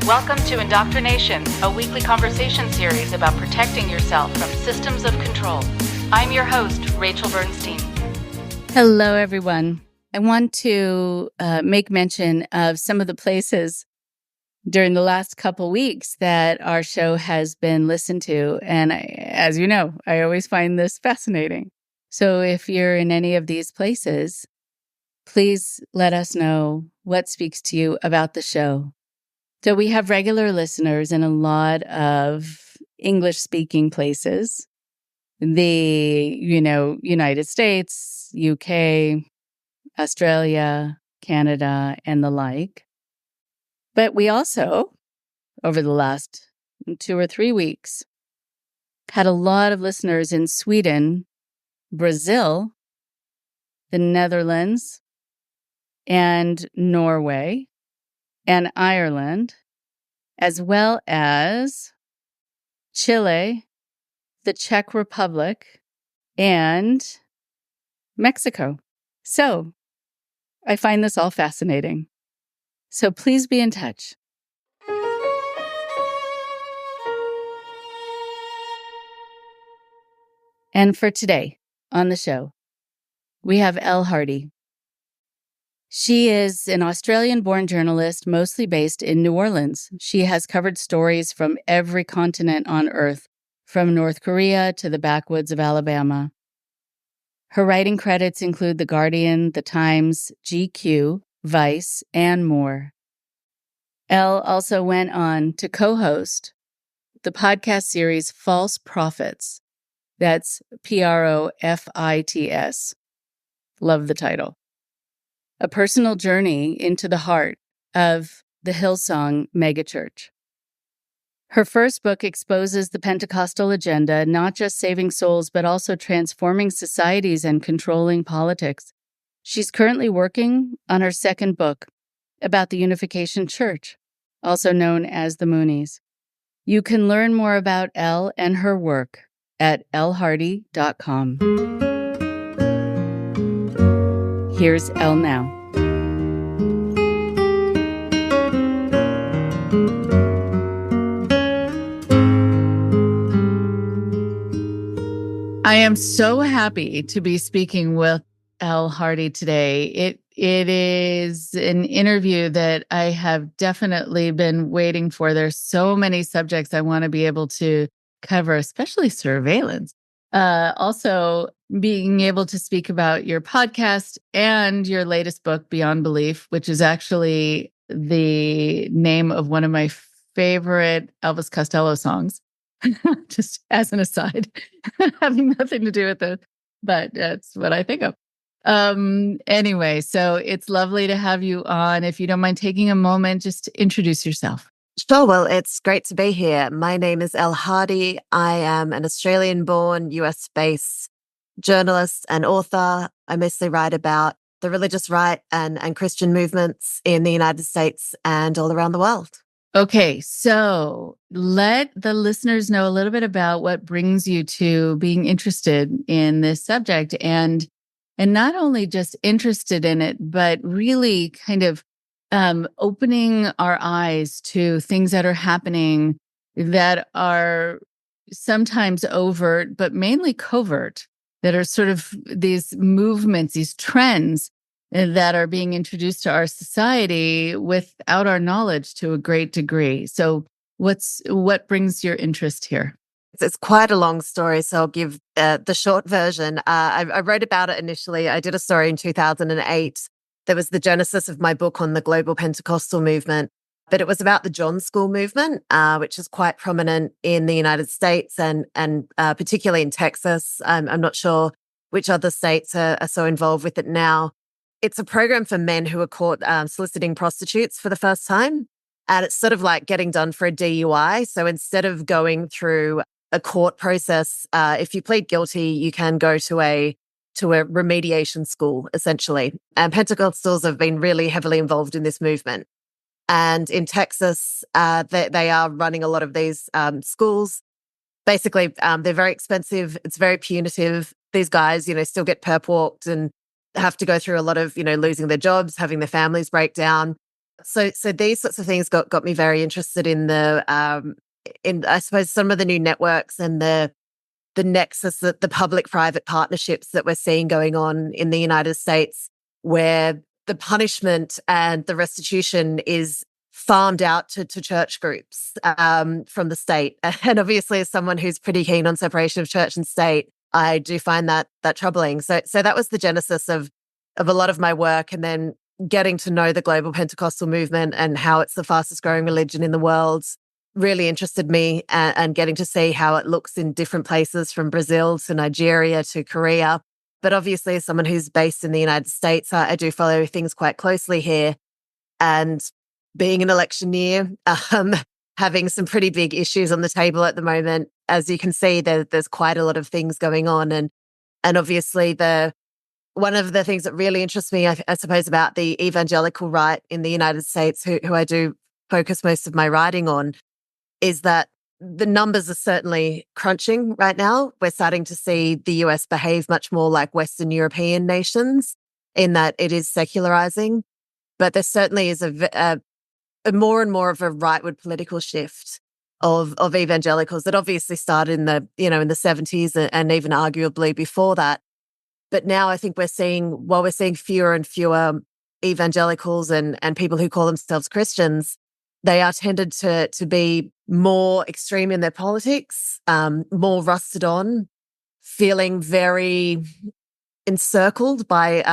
Welcome to IndoctriNation, a weekly conversation series about protecting yourself from systems of control. I'm your host, Rachel Bernstein. Hello, everyone. I want to make mention of some of the places during the last couple weeks that our show has been listened to. And as you know, I always find this fascinating. So if you're in any of these places, please let us know what speaks to you about the show. So we have regular listeners in a lot of English-speaking places. The, United States, UK, Australia, Canada, and the like. But we also, over the last 2 or 3 weeks, had a lot of listeners in Sweden, Brazil, the Netherlands, and Norway, and Ireland, as well as Chile, the Czech Republic, and Mexico. So I find this all fascinating. So please be in touch. And for today on the show, we have Elle Hardy. She is an Australian-born journalist, mostly based in New Orleans. She has covered stories from every continent on Earth, from North Korea to the backwoods of Alabama. Her writing credits include The Guardian, The Times, GQ, Vice, and more. Elle also went on to co-host the podcast series False Prophets. That's Profits. Love the title. A personal journey into the heart of the Hillsong megachurch. Her first book exposes the Pentecostal agenda, not just saving souls, but also transforming societies and controlling politics. She's currently working on her second book about the Unification Church, also known as the Moonies. You can learn more about Elle and her work at ellehardy.com. Here's Elle now. I am so happy to be speaking with Elle Hardy today. It is an interview that I have definitely been waiting for. There's so many subjects I want to be able to cover, especially surveillance. Also, being able to speak about your podcast and your latest book, Beyond Belief, which is actually the name of one of my favorite Elvis Costello songs. Just as an aside, having nothing to do with it, but that's what I think of. Anyway, so it's lovely to have you on. If you don't mind taking a moment, just to introduce yourself. Sure. Well, it's great to be here. My name is Elle Hardy. I am an Australian-born, US-based journalist and author. I mostly write about the religious right and Christian movements in the United States and all around the world. Okay, so let the listeners know a little bit about what brings you to being interested in this subject and not only just interested in it, but really kind of opening our eyes to things that are happening that are sometimes overt, but mainly covert, that are sort of these movements, these trends that are being introduced to our society without our knowledge to a great degree. So what brings your interest here? It's quite a long story, so I'll give the short version. I wrote about it initially. I did a story in 2008. That was the genesis of my book on the global Pentecostal movement. But it was about the John School movement, which is quite prominent in the United States and particularly in Texas. I'm not sure which other states are so involved with it now. It's a program for men who are caught soliciting prostitutes for the first time. And it's sort of like getting done for a DUI. So instead of going through a court process, if you plead guilty, you can go to a remediation school, essentially. And Pentecostals have been really heavily involved in this movement. And in Texas, they are running a lot of these schools. Basically, they're very expensive. It's very punitive. These guys, still get perp walked and have to go through a lot of, losing their jobs, having their families break down. So these sorts of things got me very interested in in I suppose some of the new networks and the nexus, the public-private partnerships that we're seeing going on in the United States, where the punishment and the restitution is farmed out to church groups from the state. And obviously, as someone who's pretty keen on separation of church and state, I do find that troubling. So that was the genesis of a lot of my work, and then getting to know the global Pentecostal movement and how it's the fastest growing religion in the world really interested me, and getting to see how it looks in different places from Brazil to Nigeria to Korea. But obviously, as someone who's based in the United States, I do follow things quite closely here. And being an election year, having some pretty big issues on the table at the moment, as you can see, there's quite a lot of things going on. And obviously, one of the things that really interests me, I suppose, about the evangelical right in the United States, who I do focus most of my writing on, is that the numbers are certainly crunching right now. We're starting to see the US behave much more like Western European nations in that it is secularizing. But there certainly is a more and more of a rightward political shift of evangelicals that obviously started in the 70s and even arguably before that. But now I think we're seeing fewer and fewer evangelicals and people who call themselves Christians. They are tended to be more extreme in their politics, more rusted on, feeling very encircled by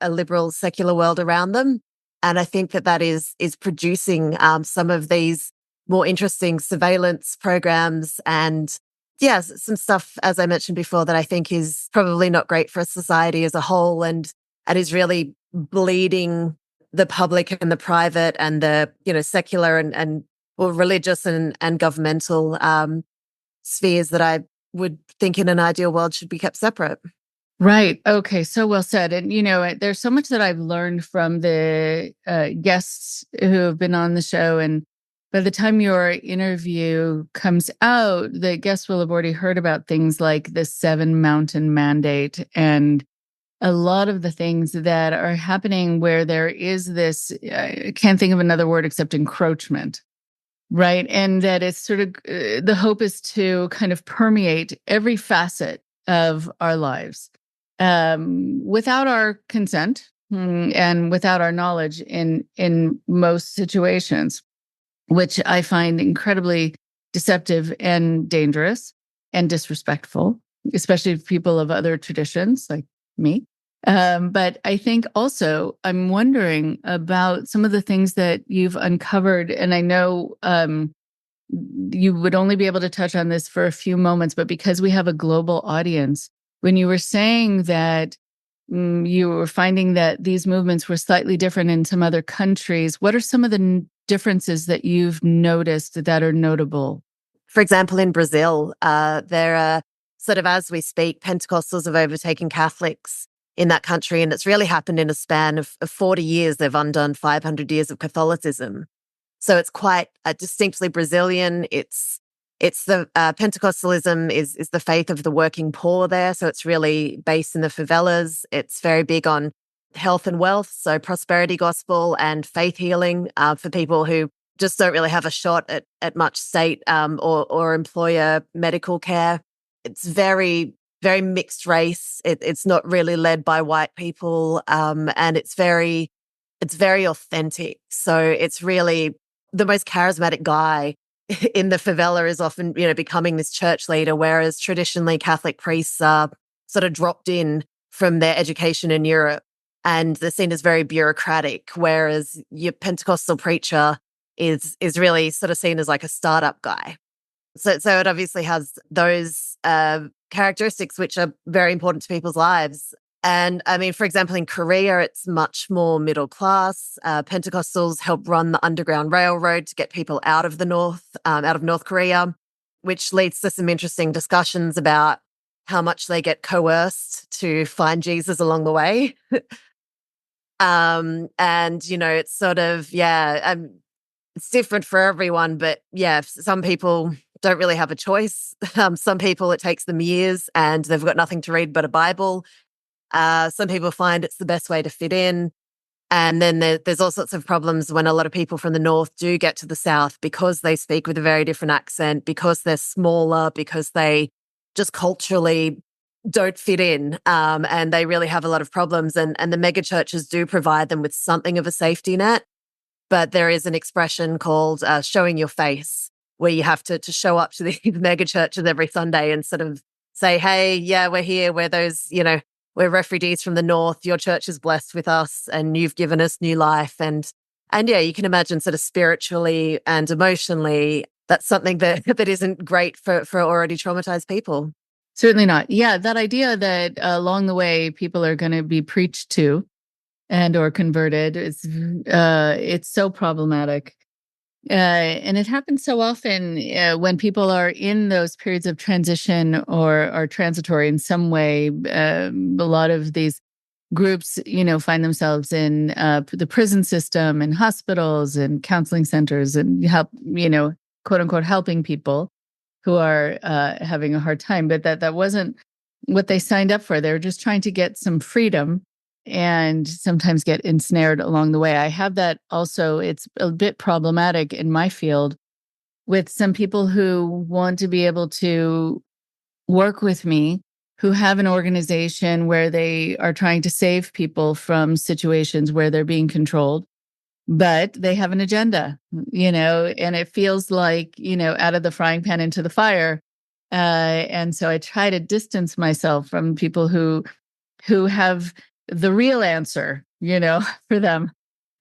a liberal secular world around them. And I think that is producing some of these more interesting surveillance programs and, yes, some stuff, as I mentioned before, that I think is probably not great for a society as a whole, and is really bleeding the public and the private and the secular and religious and governmental spheres that I would think in an ideal world should be kept separate. Right. Okay. So well said. And, there's so much that I've learned from the guests who have been on the show. And by the time your interview comes out, the guests will have already heard about things like the 7 Mountain Mandate and a lot of the things that are happening where there is this, I can't think of another word except encroachment. Right. And that it's sort of the hope is to kind of permeate every facet of our lives without our consent and without our knowledge in most situations, which I find incredibly deceptive and dangerous and disrespectful, especially for people of other traditions like me. But I think also I'm wondering about some of the things that you've uncovered. And I know you would only be able to touch on this for a few moments, but because we have a global audience, when you were saying that you were finding that these movements were slightly different in some other countries, what are some of the differences that you've noticed that are notable? For example, in Brazil, there are sort of, as we speak, Pentecostals have overtaken Catholics in that country, and it's really happened in a span of 40 years. They've undone 500 years of Catholicism. So it's quite distinctly Brazilian. It's the Pentecostalism is the faith of the working poor there. So it's really based in the favelas. It's very big on health and wealth, so prosperity gospel and faith healing for people who just don't really have a shot at much state or employer medical care. It's very, very mixed race. It's not really led by white people, and it's very authentic. So it's really the most charismatic guy in the favela is often, becoming this church leader, whereas traditionally Catholic priests are sort of dropped in from their education in Europe and they're seen as very bureaucratic, whereas your Pentecostal preacher is really sort of seen as like a startup guy. So it obviously has those characteristics which are very important to people's lives. And I mean, for example, in Korea, it's much more middle class. Pentecostals help run the Underground Railroad to get people out of North Korea, which leads to some interesting discussions about how much they get coerced to find Jesus along the way. And, it's sort of, it's different for everyone, but some people don't really have a choice. Some people, it takes them years and they've got nothing to read but a Bible. Some people find it's the best way to fit in. And then there's all sorts of problems when a lot of people from the north do get to the south because they speak with a very different accent, because they're smaller, because they just culturally don't fit in, and they really have a lot of problems. And the mega churches do provide them with something of a safety net. But there is an expression called showing your face, where you have to show up to the mega churches every Sunday and sort of say, hey, yeah, we're here. We're those, we're refugees from the north. Your church is blessed with us and you've given us new life. And yeah, you can imagine sort of spiritually and emotionally, that's something that isn't great for already traumatized people. Certainly not. Yeah, that idea that along the way people are going to be preached to and or converted is it's so problematic. And it happens so often when people are in those periods of transition or are transitory in some way. A lot of these groups, find themselves in the prison system and hospitals and counseling centers and help, quote unquote, helping people who are having a hard time. But that wasn't what they signed up for. They were just trying to get some freedom and sometimes get ensnared along the way. I have that also. It's a bit problematic in my field with some people who want to be able to work with me, who have an organization where they are trying to save people from situations where they're being controlled, but they have an agenda, and it feels like, out of the frying pan into the fire. And so I try to distance myself from people who have the real answer, for them,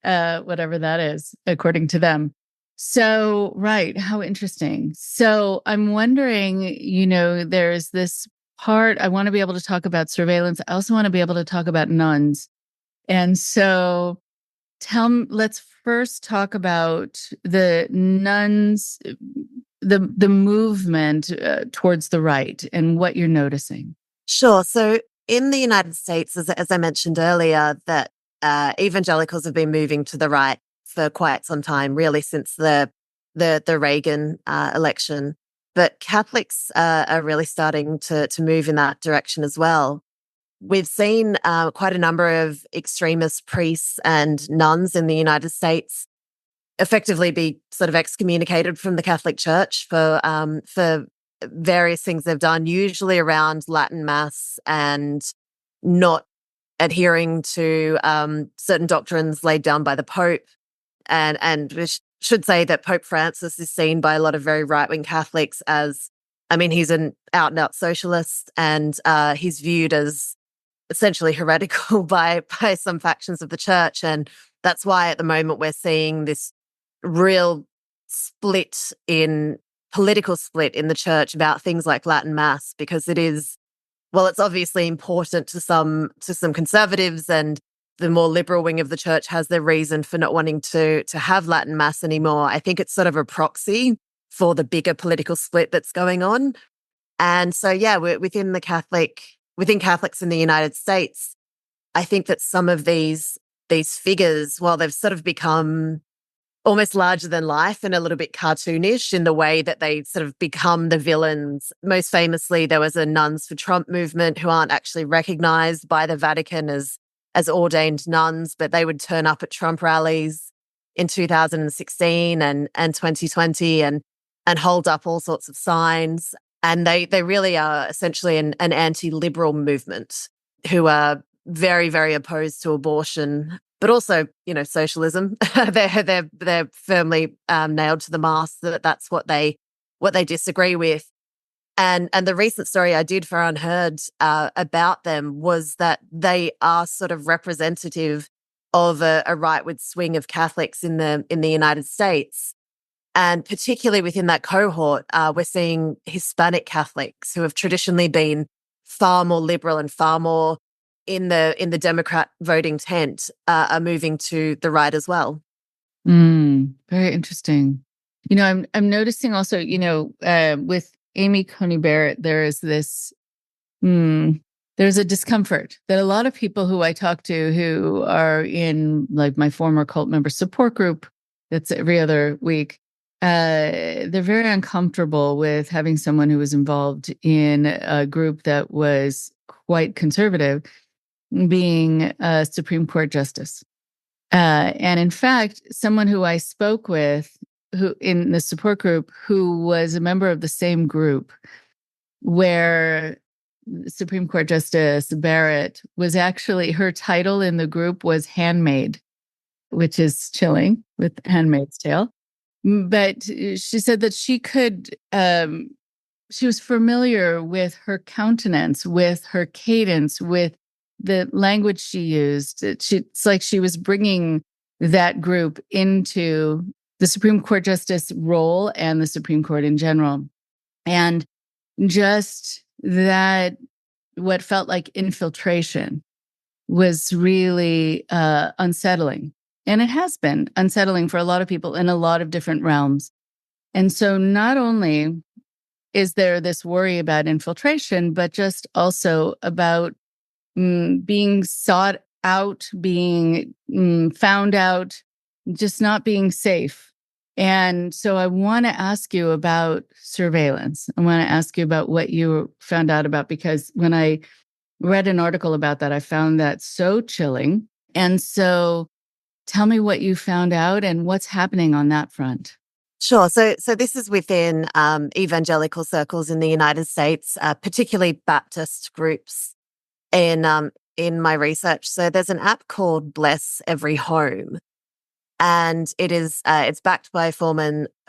whatever that is, according to them. So, right. How interesting. So I'm wondering, there's this part, I want to be able to talk about surveillance. I also want to be able to talk about nuns. And so let's first talk about the nuns, the movement towards the right and what you're noticing. Sure. So in the United States, as I mentioned earlier, that evangelicals have been moving to the right for quite some time, really since the Reagan election. But Catholics are really starting to move in that direction as well. We've seen quite a number of extremist priests and nuns in the United States effectively be sort of excommunicated from the Catholic Church for various things they've done, usually around Latin Mass and not adhering to certain doctrines laid down by the Pope. And we should say that Pope Francis is seen by a lot of very right-wing Catholics as, he's an out-and-out socialist, and he's viewed as essentially heretical by some factions of the church. And that's why at the moment we're seeing this real political split in the church about things like Latin Mass, because it is, well, it's obviously important to some conservatives, and the more liberal wing of the church has their reason for not wanting to have Latin Mass anymore. I think it's sort of a proxy for the bigger political split that's going on. And so, yeah, within Catholics in the United States, I think that some of these figures, while they've sort of become almost larger than life and a little bit cartoonish in the way that they sort of become the villains. Most famously, there was a Nuns for Trump movement who aren't actually recognized by the Vatican as ordained nuns, but they would turn up at Trump rallies in 2016 and 2020 and hold up all sorts of signs. And they really are essentially an anti-liberal movement who are very, very opposed to abortion, but also, socialism. they're firmly nailed to the mast that that's what they disagree with. And the recent story I did for Unheard about them was that they are sort of representative of a rightward swing of Catholics in the United States. And particularly within that cohort, we're seeing Hispanic Catholics who have traditionally been far more liberal and far more in the Democrat voting tent are moving to the right as well. Very interesting. I'm noticing also, with Amy Coney Barrett, there is this, there's a discomfort that a lot of people who I talk to who are in like my former cult member support group, that's every other week, they're very uncomfortable with having someone who was involved in a group that was quite conservative being a Supreme Court justice. And in fact, someone who I spoke with who in the support group who was a member of the same group where Supreme Court Justice Barrett was actually, her title in the group was Handmaid, which is chilling with Handmaid's Tale. But she said that she could, she was familiar with her countenance, with her cadence, with the language she used. It's like she was bringing that group into the Supreme Court Justice role and the Supreme Court in general. And just that, what felt like infiltration was really unsettling. And it has been unsettling for a lot of people in a lot of different realms. And so not only is there this worry about infiltration, but just also about being sought out, being found out, just not being safe. And so I want to ask you about surveillance. I want to ask you about what you found out about, because when I read an article about that, I found that so chilling. And so tell me what you found out and what's happening on that front. Sure. So this is within evangelical circles in the United States, particularly Baptist groups in my research. So there's an app called Bless Every Home, and it's backed by a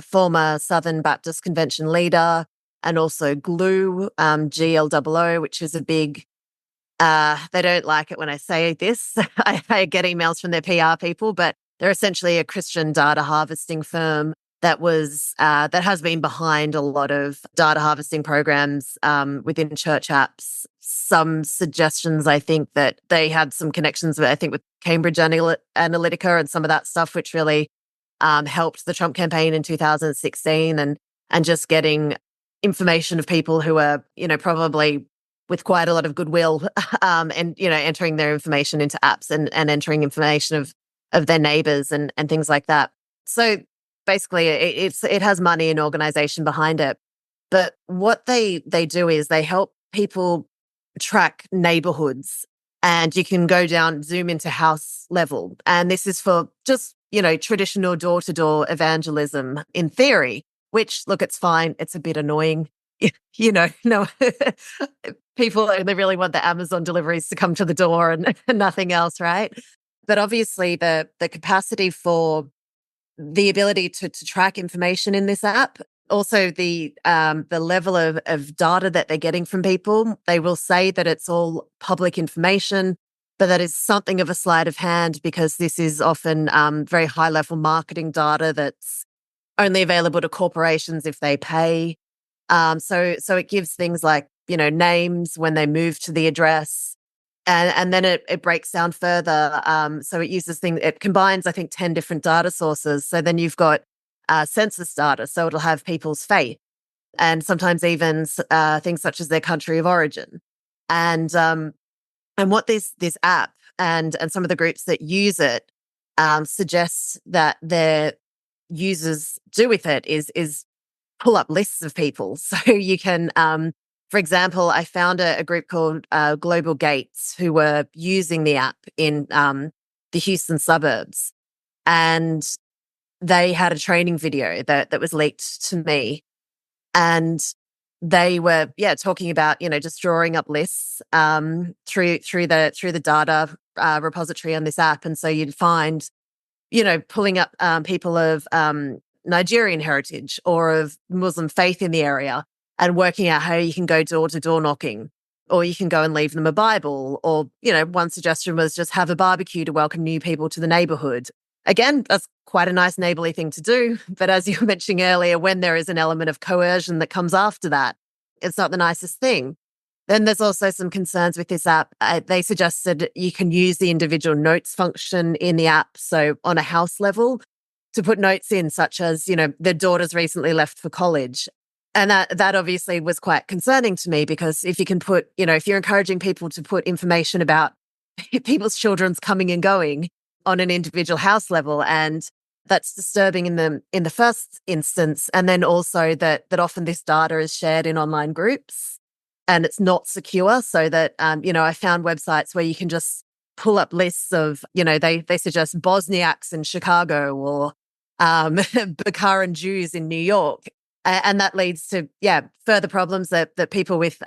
former Southern Baptist Convention leader, and also GLOO, GLOO, which is a big. They don't like it when I say this. I get emails from their PR people, but they're essentially a Christian data harvesting firm that has been behind a lot of data harvesting programs within church apps. Some suggestions, I think, that they had some connections with Cambridge Analytica and some of that stuff, which really helped the Trump campaign in 2016, and just getting information of people who are, probably with quite a lot of goodwill, and entering their information into apps and entering information of their neighbors and things like that. So basically, it has money and organization behind it. But what they do is they help people track neighborhoods, and you can go down, zoom into house level. And this is for just, traditional door-to-door evangelism in theory, which, look, it's fine. It's a bit annoying. No, people only really want the Amazon deliveries to come to the door and nothing else, right? But obviously the capacity for the ability to track information in this app, also the level of data that they're getting from people. They will say that it's all public information, but that is something of a sleight of hand, because this is often very high level marketing data that's only available to corporations if they pay. So it gives things like, names when they move to the address, and then it breaks down further. So it combines, I think, 10 different data sources. So then you've got census data, so it'll have people's faith, and sometimes even things such as their country of origin. And what this app and some of the groups that use it suggests that their users do with it is pull up lists of people. So you can, for example, I found a group called Global Gates who were using the app in the Houston suburbs, and they had a training video that was leaked to me, and they were talking about just drawing up lists through the data repository on this app. And so you'd find pulling up people of Nigerian heritage or of Muslim faith in the area, and working out how you can go door to door knocking, or you can go and leave them a Bible, or one suggestion was just have a barbecue to welcome new people to the neighborhood. Again, that's quite a nice neighborly thing to do, but as you were mentioning earlier, when there is an element of coercion that comes after that, it's not the nicest thing. Then there's also some concerns with this app. They suggested you can use the individual notes function in the app, so on a house level, to put notes in, such as, their daughter's recently left for college. And that obviously was quite concerning to me, because if you can put, if you're encouraging people to put information about people's children's coming and going on an individual house level, and that's disturbing in the first instance, and then also that often this data is shared in online groups and it's not secure, so that I found websites where you can just pull up lists of, they suggest Bosniaks in Chicago or Bukharan Jews in New York. And that leads to, further problems that people with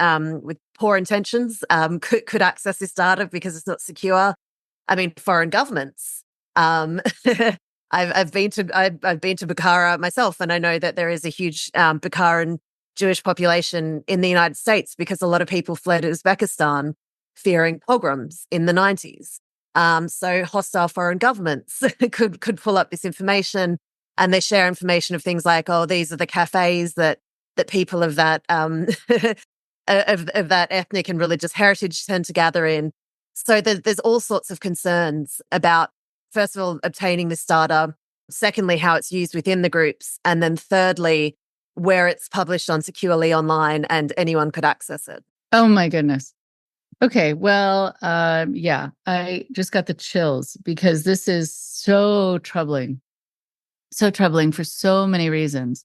poor intentions could access this data because it's not secure. I mean, foreign governments. I've been to Bukhara myself, and I know that there is a huge Bukharan Jewish population in the United States because a lot of people fled Uzbekistan fearing pogroms in the 90s. So hostile foreign governments could pull up this information, and they share information of things like, oh, these are the cafes that people of that of that ethnic and religious heritage tend to gather in. So there's all sorts of concerns about, first of all, obtaining this data, secondly, how it's used within the groups, and then thirdly, where it's published securely online and anyone could access it. Oh my goodness. Okay, well, I just got the chills because this is so troubling for so many reasons.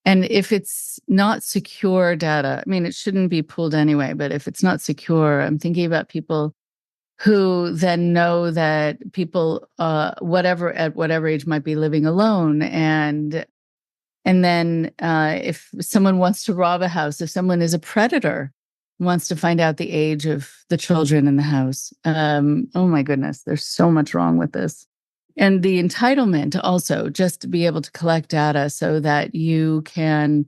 And if it's not secure data, I mean, it shouldn't be pooled anyway, but if it's not secure, I'm thinking about people who then know that people, at whatever age, might be living alone. And then if someone wants to rob a house, if someone is a predator, wants to find out the age of the children in the house. Oh my goodness, there's so much wrong with this. And the entitlement also, just to be able to collect data so that you can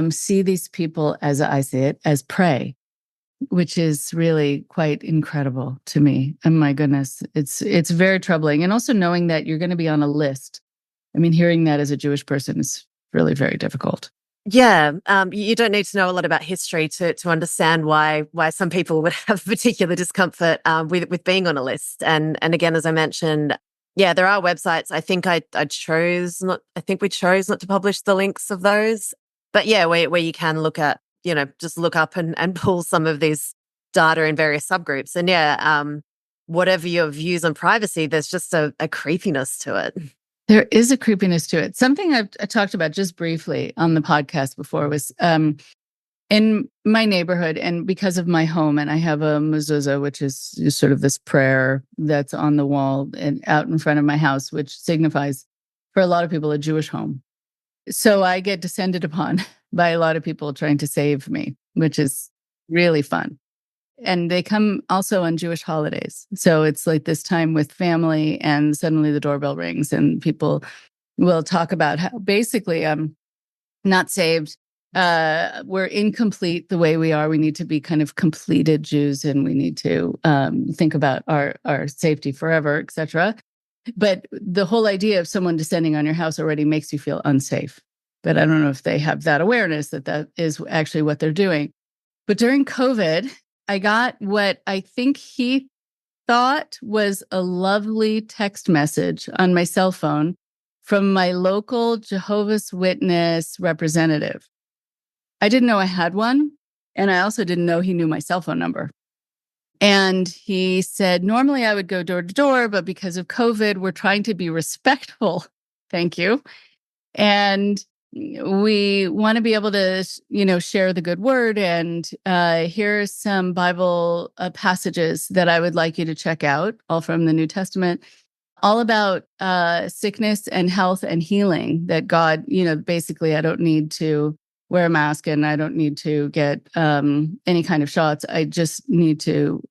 see these people, as I see it, as prey, which is really quite incredible to me. And my goodness, it's very troubling. And also knowing that you're going to be on a list. I mean, hearing that as a Jewish person is really very difficult. Yeah, you don't need to know a lot about history to understand why some people would have particular discomfort with being on a list. And again, as I mentioned, there are websites. I think we chose not to publish the links of those. But where you can look at, just look up and pull some of these data in various subgroups. And whatever your views on privacy, there's just a creepiness to it. There is a creepiness to it. Something I talked about just briefly on the podcast before was in my neighborhood, and because of my home, and I have a mezuzah, which is sort of this prayer that's on the wall and out in front of my house, which signifies for a lot of people a Jewish home. So I get descended upon by a lot of people trying to save me, which is really fun. And they come also on Jewish holidays. So it's like this time with family, and suddenly the doorbell rings and people will talk about how basically I'm not saved. We're incomplete the way we are. We need to be kind of completed Jews, and we need to think about our safety forever, etc. But the whole idea of someone descending on your house already makes you feel unsafe. But I don't know if they have that awareness that is actually what they're doing. But during COVID, I got what I think he thought was a lovely text message on my cell phone from my local Jehovah's Witness representative. I didn't know I had one, and I also didn't know he knew my cell phone number. And he said, normally I would go door to door, but because of COVID, we're trying to be respectful. Thank you. And we want to be able to, share the good word. And here's some Bible passages that I would like you to check out, all from the New Testament, all about sickness and health and healing, that God, basically I don't need to wear a mask and I don't need to get any kind of shots. I just need to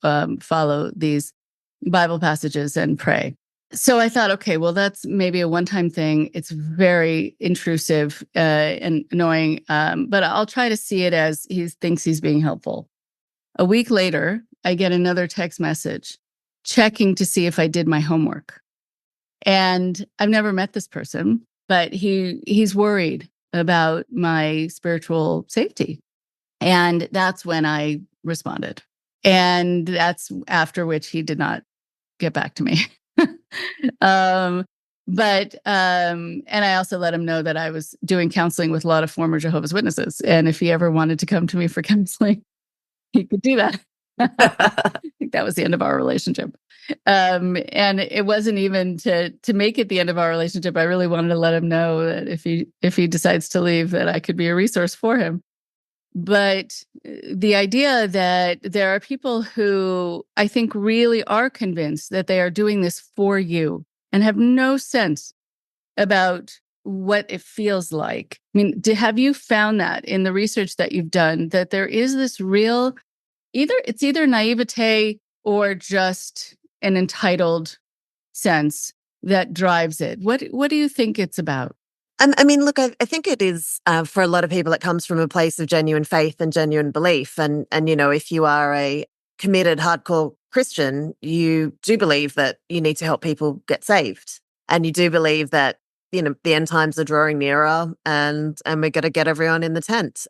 follow these Bible passages and pray. So I thought, okay, well, that's maybe a one-time thing. It's very intrusive and annoying, but I'll try to see it as he thinks he's being helpful. A week later, I get another text message checking to see if I did my homework. And I've never met this person, but he's worried about my spiritual safety. And that's when I responded. And that's after which he did not get back to me. And I also let him know that I was doing counseling with a lot of former Jehovah's Witnesses. And if he ever wanted to come to me for counseling, he could do that. I think that was the end of our relationship. And it wasn't even to make it the end of our relationship. I really wanted to let him know that if he decides to leave, that I could be a resource for him. But the idea that there are people who I think really are convinced that they are doing this for you and have no sense about what it feels like. I mean, have you found that in the research that you've done, that there is this real, either naivete or just an entitled sense that drives it? What do you think it's about? I mean, look, I think it is for a lot of people, it comes from a place of genuine faith and genuine belief. And if you are a committed, hardcore Christian, you do believe that you need to help people get saved, and you do believe that the end times are drawing nearer, and we're going to get everyone in the tent.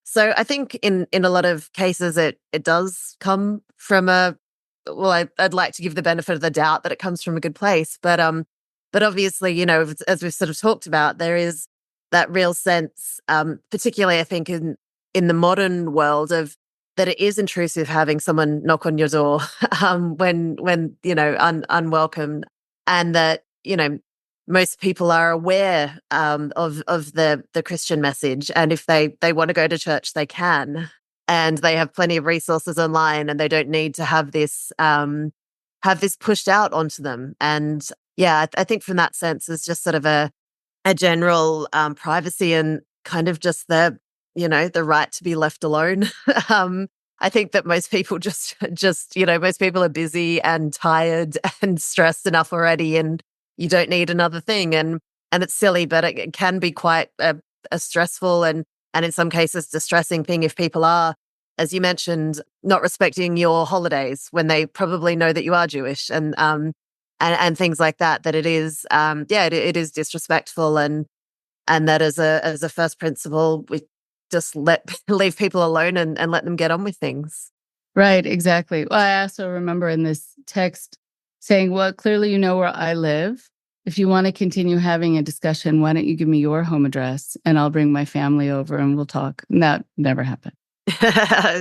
So I think in a lot of cases, it does come from I'd like to give the benefit of the doubt that it comes from a good place, but obviously, as we've sort of talked about, there is that real sense, particularly I think in the modern world, of that it is intrusive having someone knock on your door when unwelcome, and that most people are aware of the Christian message, and if they want to go to church, they can, and they have plenty of resources online, and they don't need to have this pushed out onto them. And yeah, I think from that sense, it's just sort of a general privacy and kind of just the right to be left alone. I think that most people just most people are busy and tired and stressed enough already, and you don't need another thing. And it's silly, but it can be quite a stressful and in some cases distressing thing if people are, as you mentioned, not respecting your holidays when they probably know that you are Jewish, and things like that. That it is, it is disrespectful, and that as a first principle, we just leave people alone and let them get on with things. Right, exactly. Well, I also remember in this text saying, well, clearly you know where I live. If you want to continue having a discussion, why don't you give me your home address and I'll bring my family over and we'll talk. And that never happened.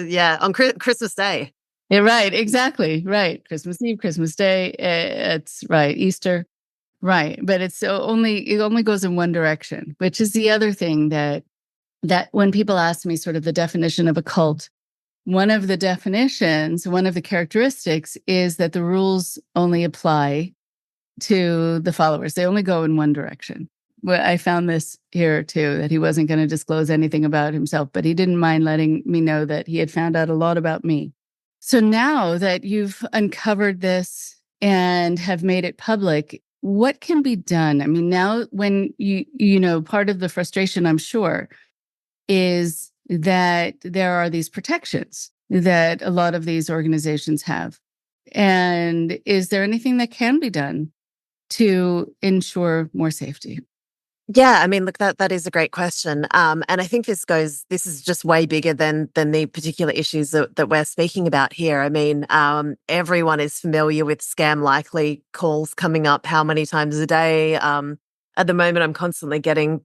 Yeah, on Christmas Day. Yeah, right, exactly. Right. Christmas Eve, Christmas Day, it's right, Easter. Right. But it only goes in one direction, which is the other thing that when people ask me sort of the definition of a cult, one of the characteristics is that the rules only apply to the followers. They only go in one direction. Well, I found this here too, that he wasn't going to disclose anything about himself, but he didn't mind letting me know that he had found out a lot about me. So now that you've uncovered this and have made it public, what can be done? I mean, now when part of the frustration, I'm sure, is that there are these protections that a lot of these organizations have. And is there anything that can be done to ensure more safety? Yeah, I mean, look, that is a great question. And I think this is just way bigger than the particular issues that we're speaking about here. I mean, everyone is familiar with scam likely calls coming up how many times a day. At the moment, I'm constantly getting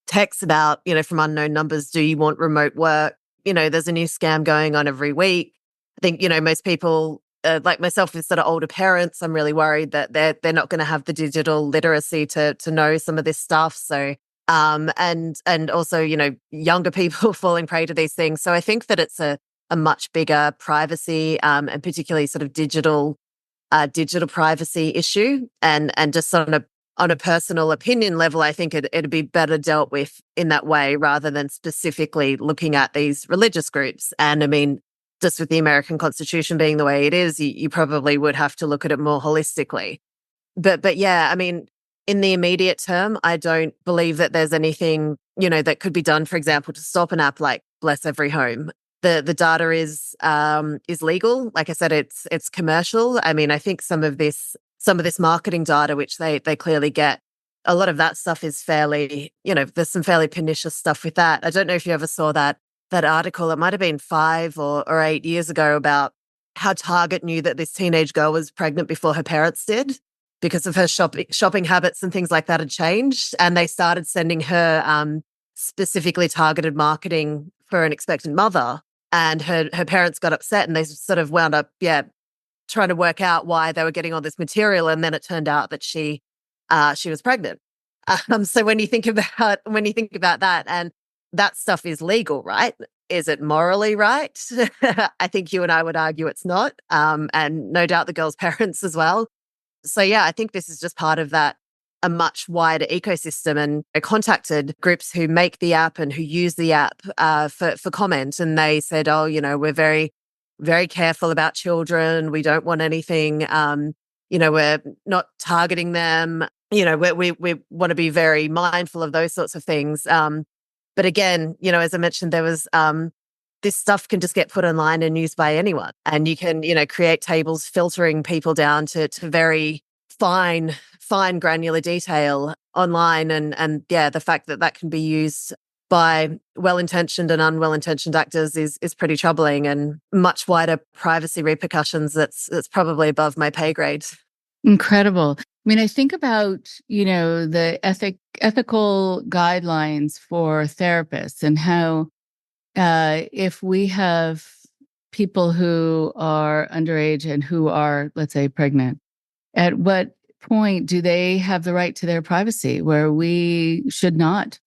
texts about, from unknown numbers, do you want remote work? There's a new scam going on every week. I think, most people, like myself, with sort of older parents, I'm really worried that they're not going to have the digital literacy to know some of this stuff. So, and also, younger people falling prey to these things. So I think that it's a much bigger privacy, and particularly sort of digital privacy issue, and just on a personal opinion level, I think it'd be better dealt with in that way rather than specifically looking at these religious groups. And I mean, just with the American Constitution being the way it is, you probably would have to look at it more holistically. But yeah, I mean, in the immediate term, I don't believe that there's anything, that could be done, for example, to stop an app like Bless Every Home. The data is legal. Like I said, it's commercial. I mean, I think some of this marketing data, which they clearly get, a lot of that stuff is fairly, there's some fairly pernicious stuff with that. I don't know if you ever saw that article. It might have been 5 or 8 years ago about how Target knew that this teenage girl was pregnant before her parents did because of her shopping habits and things like that had changed. And they started sending her specifically targeted marketing for an expectant mother. And her parents got upset and they sort of wound up, trying to work out why they were getting all this material. And then it turned out that she was pregnant. So when you think about that, and that stuff is legal, right? Is it morally right? I think you and I would argue it's not. And no doubt the girl's parents as well. So yeah, I think this is just part of that, a much wider ecosystem. And I contacted groups who make the app and who use the app for comment. And they said, oh, we're very, very careful about children. We don't want anything, we're not targeting them. We want to be very mindful of those sorts of things. But again, as I mentioned, there was this stuff can just get put online and used by anyone. And you can, create tables filtering people down to very fine granular detail online. And yeah, the fact that that can be used by well-intentioned and unwell-intentioned actors is pretty troubling, and much wider privacy repercussions that's probably above my pay grade. Incredible. I mean, I think about, the ethical guidelines for therapists and how if we have people who are underage and who are, let's say, pregnant, at what point do they have the right to their privacy, where we should not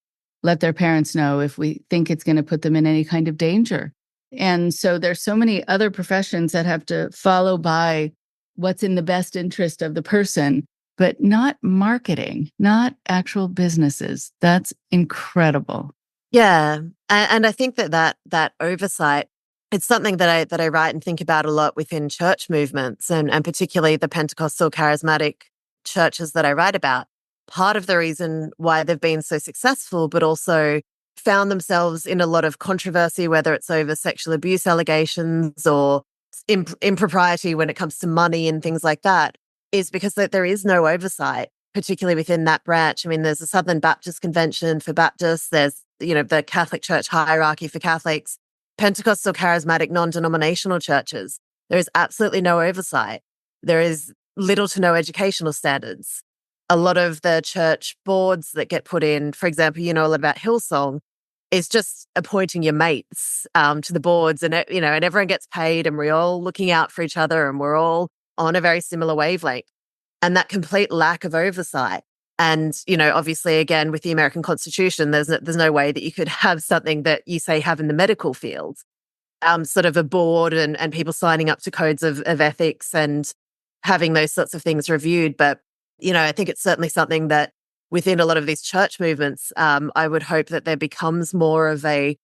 let their parents know if we think it's going to put them in any kind of danger? And so there's so many other professions that have to follow by what's in the best interest of the person, but not marketing, not actual businesses. That's incredible. Yeah. And I think that oversight, it's something that I write and think about a lot within church movements, and particularly the Pentecostal charismatic churches that I write about. Part of the reason why they've been so successful, but also found themselves in a lot of controversy, whether it's over sexual abuse allegations or impropriety when it comes to money and things like that, is because there is no oversight, particularly within that branch. I mean, there's a Southern Baptist Convention for Baptists, there's, the Catholic Church hierarchy for Catholics, Pentecostal charismatic non-denominational churches. There is absolutely no oversight. There is little to no educational standards. A lot of the church boards that get put in, for example, a lot about Hillsong, is just appointing your mates to the boards, and and everyone gets paid, and we're all looking out for each other, and we're all on a very similar wavelength. And that complete lack of oversight. And obviously, again, with the American Constitution, there's no way that you could have something that you say have in the medical field, sort of a board and people signing up to codes of ethics and having those sorts of things reviewed. But I think it's certainly something that within a lot of these church movements, I would hope that there becomes more of a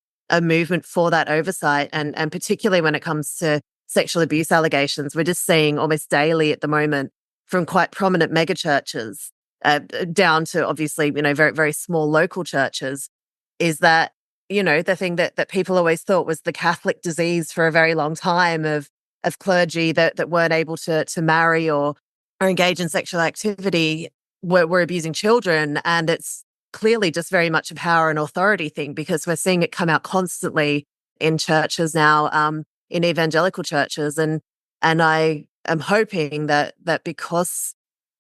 movement for that oversight, and particularly when it comes to sexual abuse allegations. We're just seeing almost daily at the moment from quite prominent mega churches down to obviously, very, very small local churches, is that, the thing that people always thought was the Catholic disease for a very long time of clergy that weren't able to marry or engage in sexual activity were abusing children. And it's clearly just very much a power and authority thing, because we're seeing it come out constantly in churches now, in evangelical churches. And I am hoping that because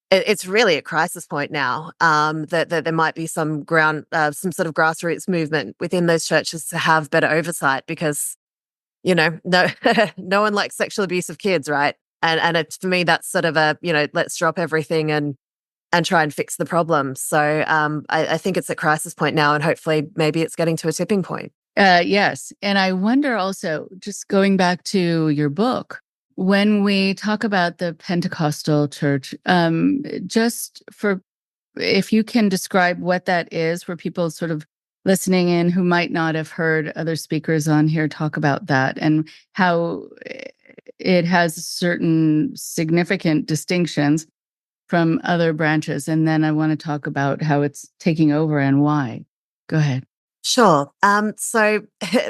it's really a crisis point now, that there might be some sort of grassroots movement within those churches to have better oversight, because, no, no one likes sexual abuse of kids, right? And for me, that's sort of a, let's drop everything and try and fix the problem. So I think it's a crisis point now, and hopefully maybe it's getting to a tipping point. Yes. And I wonder also, just going back to your book, when we talk about the Pentecostal church, just for, if you can describe what that is for people sort of listening in who might not have heard other speakers on here talk about that, and how it has certain significant distinctions from other branches. And then I want to talk about how it's taking over and why. Go ahead. Sure. So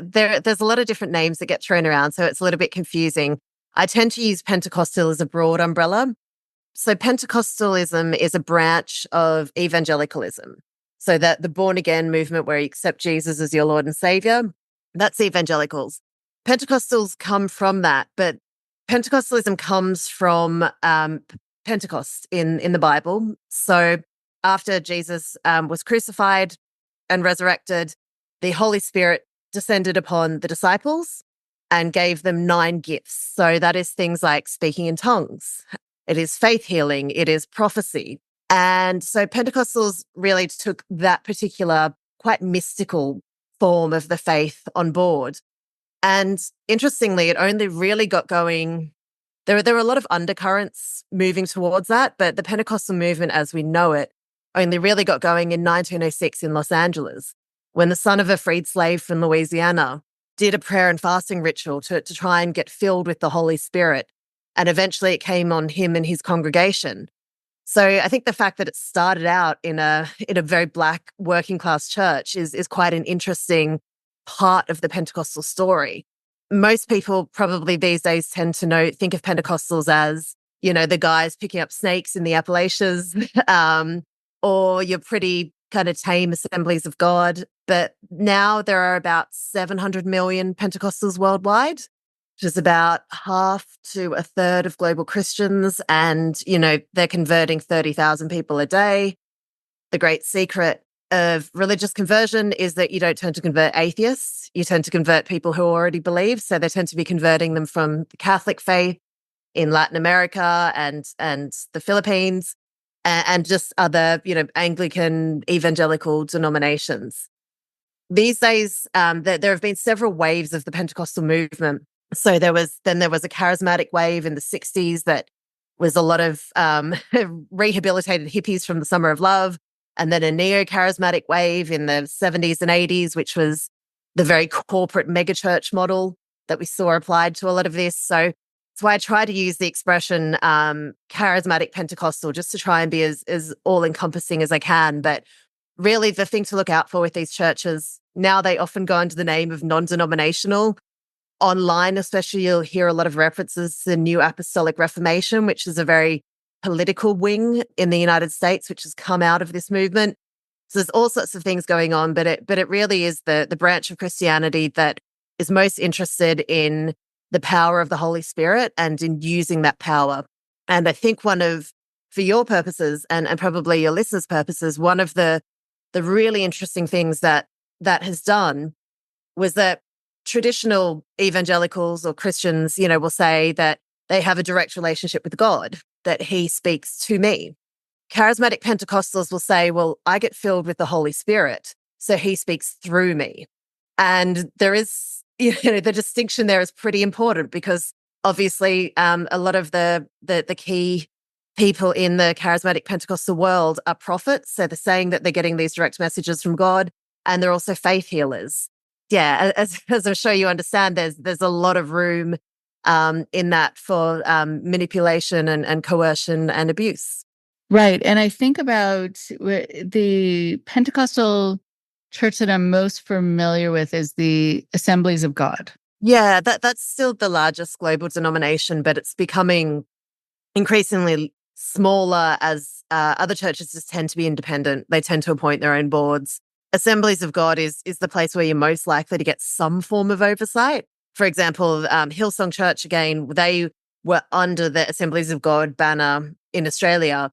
there's a lot of different names that get thrown around, so it's a little bit confusing. I tend to use Pentecostal as a broad umbrella. So Pentecostalism is a branch of evangelicalism. So that the born again movement where you accept Jesus as your Lord and Savior, that's evangelicals. Pentecostals come from that, but Pentecostalism comes from Pentecost in the Bible. So after Jesus was crucified and resurrected, the Holy Spirit descended upon the disciples and gave them 9 gifts. So that is things like speaking in tongues, it is faith healing, it is prophecy. And so Pentecostals really took that particular quite mystical form of the faith on board. And interestingly, it only really got going. There were a lot of undercurrents moving towards that, but the Pentecostal movement as we know it only really got going in 1906 in Los Angeles, when the son of a freed slave from Louisiana did a prayer and fasting ritual to try and get filled with the Holy Spirit. And eventually it came on him and his congregation. So I think the fact that it started out in a very Black working class church is quite an interesting part of the Pentecostal story. Most people probably these days tend to think of Pentecostals as, the guys picking up snakes in the Appalachians, or your pretty kind of tame Assemblies of God. But now there are about 700 million Pentecostals worldwide, which is about half to a third of global Christians. And, they're converting 30,000 people a day. The great secret of religious conversion is that you don't tend to convert atheists. You tend to convert people who already believe. So they tend to be converting them from the Catholic faith in Latin America and the Philippines and just other, Anglican evangelical denominations. These days, there have been several waves of the Pentecostal movement. So there was a charismatic wave in the 60s that was a lot of rehabilitated hippies from the Summer of Love, and then a neo-charismatic wave in the 70s and 80s, which was the very corporate megachurch model that we saw applied to a lot of this. So that's why I try to use the expression charismatic Pentecostal, just to try and be as all-encompassing as I can. But really, the thing to look out for with these churches, now they often go under the name of non-denominational. Online, especially, you'll hear a lot of references to the New Apostolic Reformation, which is a very political wing in the United States, which has come out of this movement. So there's all sorts of things going on, but it really is the branch of Christianity that is most interested in the power of the Holy Spirit and in using that power. And I think for your purposes and probably your listeners' purposes, one of the really interesting things that has done was that traditional evangelicals or Christians, will say that they have a direct relationship with God, that he speaks to me. Charismatic Pentecostals will say, well, I get filled with the Holy Spirit, so he speaks through me. And there is, the distinction there is pretty important, because obviously a lot of the key people in the charismatic Pentecostal world are prophets. So they're saying that they're getting these direct messages from God, and they're also faith healers. Yeah, as I'm sure you understand, there's a lot of room in that for manipulation and coercion and abuse. Right. And I think about the Pentecostal church that I'm most familiar with is the Assemblies of God. Yeah, that's still the largest global denomination, but it's becoming increasingly smaller as other churches just tend to be independent. They tend to appoint their own boards. Assemblies of God is the place where you're most likely to get some form of oversight. For example, Hillsong Church, again, they were under the Assemblies of God banner in Australia.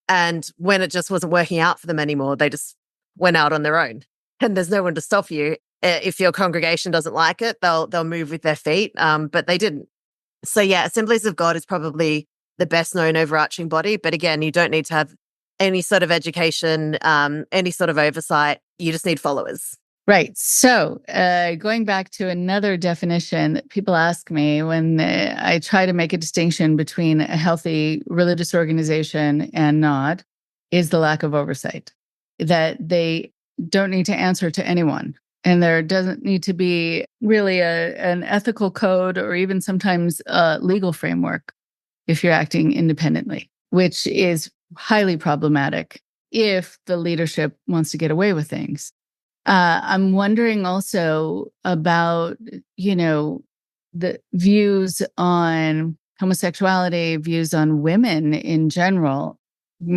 And when it just wasn't working out for them anymore, they just went out on their own. And there's no one to stop you. If your congregation doesn't like it, they'll move with their feet, but they didn't. So yeah, Assemblies of God is probably the best known overarching body. But again, you don't need to have any sort of education, any sort of oversight. You just need followers. Right. So going back to another definition that people ask me when I try to make a distinction between a healthy religious organization and not, is the lack of oversight. That they don't need to answer to anyone. And there doesn't need to be really an ethical code or even sometimes a legal framework if you're acting independently, which is highly problematic if the leadership wants to get away with things. I'm wondering also about, the views on homosexuality, views on women in general,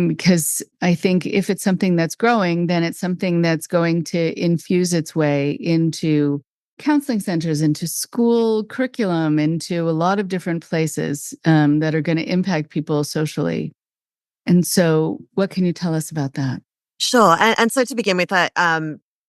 because I think if it's something that's growing, then it's something that's going to infuse its way into counseling centers, into school curriculum, into a lot of different places that are going to impact people socially. And so what can you tell us about that? Sure. And so to begin with,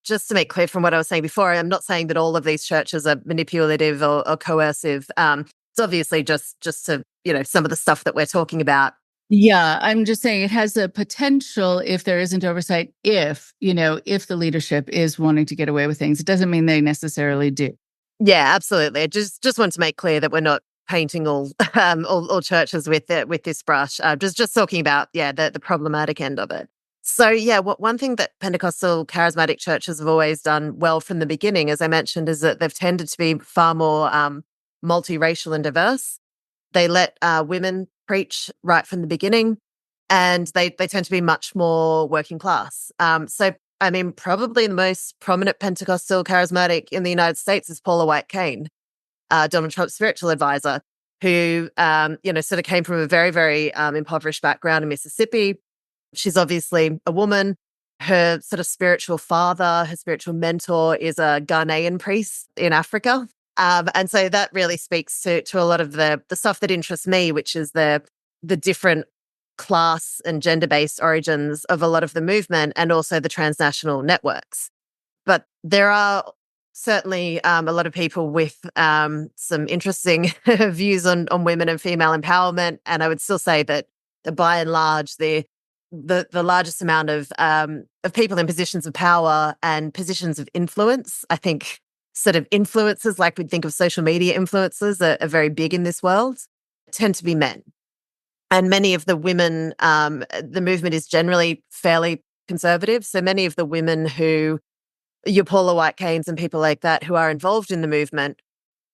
just to make clear from what I was saying before, I'm not saying that all of these churches are manipulative or coercive. It's obviously just to, some of the stuff that we're talking about Yeah, I'm just saying it has a potential if there isn't oversight, if the leadership is wanting to get away with things. It doesn't mean they necessarily do. Yeah, absolutely. I just want to make clear that we're not painting all all churches with this brush. Just talking about the problematic end of it. So yeah, one thing that Pentecostal charismatic churches have always done well from the beginning, as I mentioned, is that they've tended to be far more multiracial and diverse. They let women preach right from the beginning, and they tend to be much more working class. So, I mean, probably the most prominent Pentecostal charismatic in the United States is Paula White Cain, Donald Trump's spiritual advisor, who, sort of came from a very, very impoverished background in Mississippi. She's obviously a woman. Her sort of spiritual father, her spiritual mentor is a Ghanaian priest in Africa. And so that really speaks to a lot of the stuff that interests me, which is the different class and gender-based origins of a lot of the movement and also the transnational networks. But there are certainly a lot of people with some interesting views on women and female empowerment. And I would still say that by and large, the largest amount of people in positions of power and positions of influence, I think sort of influencers, like we'd think of social media influencers, are very big in this world, tend to be men. And many of the women, the movement is generally fairly conservative. So many of the women who, your Paula White Cains and people like that, who are involved in the movement,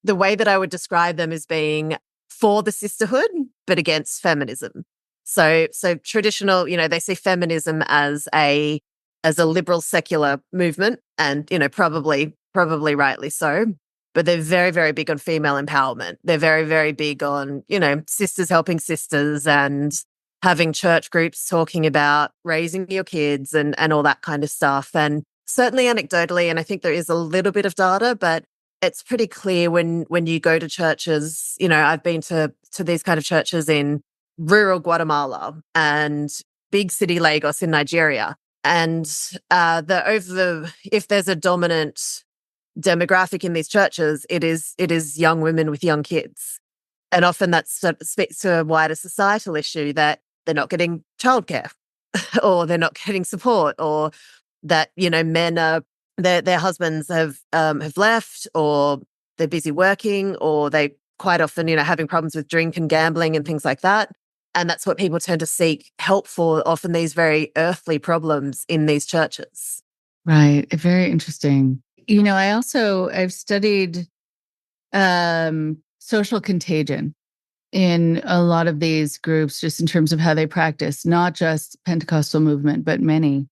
the way that I would describe them is being for the sisterhood, but against feminism. So traditional, they see feminism as a liberal secular movement, and probably rightly so. But they're very, very big on female empowerment. They're very, very big on, sisters helping sisters and having church groups talking about raising your kids and all that kind of stuff. And certainly anecdotally, and I think there is a little bit of data, but it's pretty clear when you go to churches. I've been to these kind of churches in rural Guatemala and big city Lagos in Nigeria. And if there's a dominant demographic in these churches, it is young women with young kids. And often that sort of speaks to a wider societal issue that they're not getting childcare or they're not getting support, or that, men are, their husbands have left, or they're busy working, or they quite often, having problems with drink and gambling and things like that. And that's what people tend to seek help for, often these very earthly problems in these churches. Right. Very interesting. I've studied social contagion in a lot of these groups, just in terms of how they practice, not just Pentecostal movement, but many.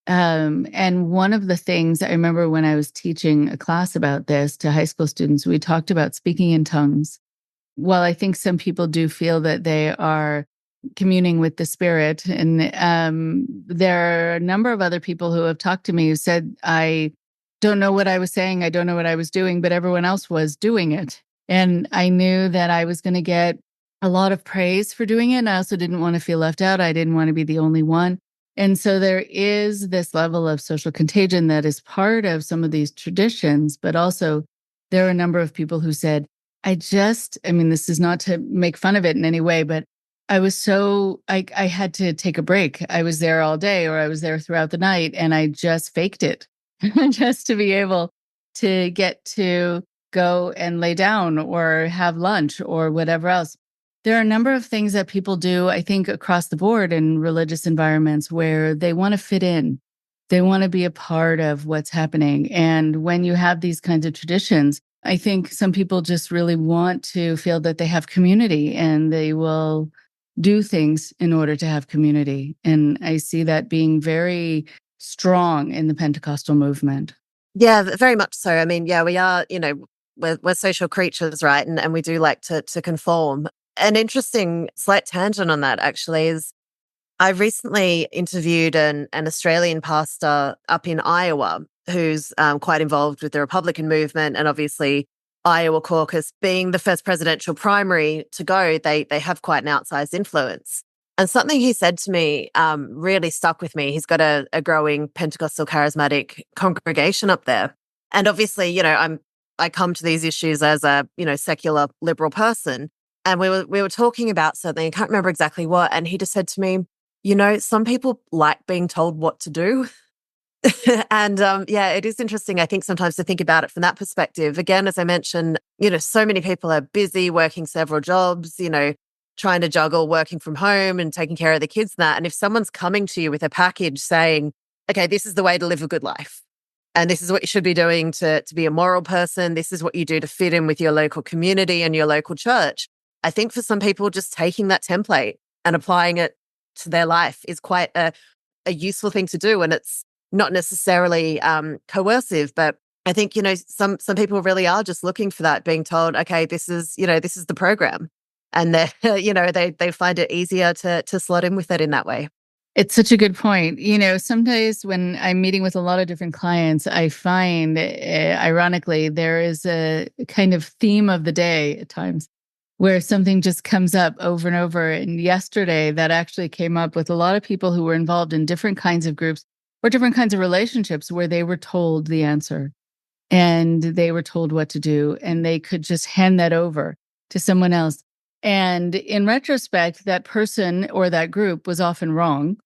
And one of the things I remember when I was teaching a class about this to high school students, we talked about speaking in tongues. While I think some people do feel that they are communing with the Spirit, and there are a number of other people who have talked to me who said, I don't know what I was saying, I don't know what I was doing, but everyone else was doing it. And I knew that I was going to get a lot of praise for doing it. And I also didn't want to feel left out. I didn't want to be the only one. And so there is this level of social contagion that is part of some of these traditions, but also there are a number of people who said, this is not to make fun of it in any way, but I had to take a break. I was there all day, or I was there throughout the night, and I just faked it just to be able to get to go and lay down or have lunch or whatever else. There are a number of things that people do, I think, across the board in religious environments where they want to fit in. They want to be a part of what's happening. And when you have these kinds of traditions, I think some people just really want to feel that they have community, and they will do things in order to have community. And I see that being very strong in the Pentecostal movement. Yeah, very much so. I mean, yeah, we are, we're social creatures, right? And we do like to conform. An interesting slight tangent on that actually is I recently interviewed an Australian pastor up in Iowa who's quite involved with the Republican movement, and obviously Iowa caucus being the first presidential primary to go, they have quite an outsized influence. And something he said to me really stuck with me. He's got a growing Pentecostal charismatic congregation up there. And obviously, I come to these issues as a, secular liberal person. And we were talking about something, I can't remember exactly what, and he just said to me, some people like being told what to do. And yeah, it is interesting, I think, sometimes to think about it from that perspective. Again, as I mentioned, so many people are busy working several jobs, trying to juggle working from home and taking care of the kids and that. And if someone's coming to you with a package saying, okay, this is the way to live a good life, and this is what you should be doing to be a moral person, this is what you do to fit in with your local community and your local church, I think for some people, just taking that template and applying it to their life is quite a useful thing to do. And it's not necessarily coercive, but I think, some people really are just looking for that, being told, okay, this is the program. And they they find it easier to slot in with it in that way. It's such a good point. Some days when I'm meeting with a lot of different clients, I find, ironically, there is a kind of theme of the day at times where something just comes up over and over. And yesterday, that actually came up with a lot of people who were involved in different kinds of groups or different kinds of relationships where they were told the answer and they were told what to do, and they could just hand that over to someone else. And in retrospect, that person or that group was often wrong,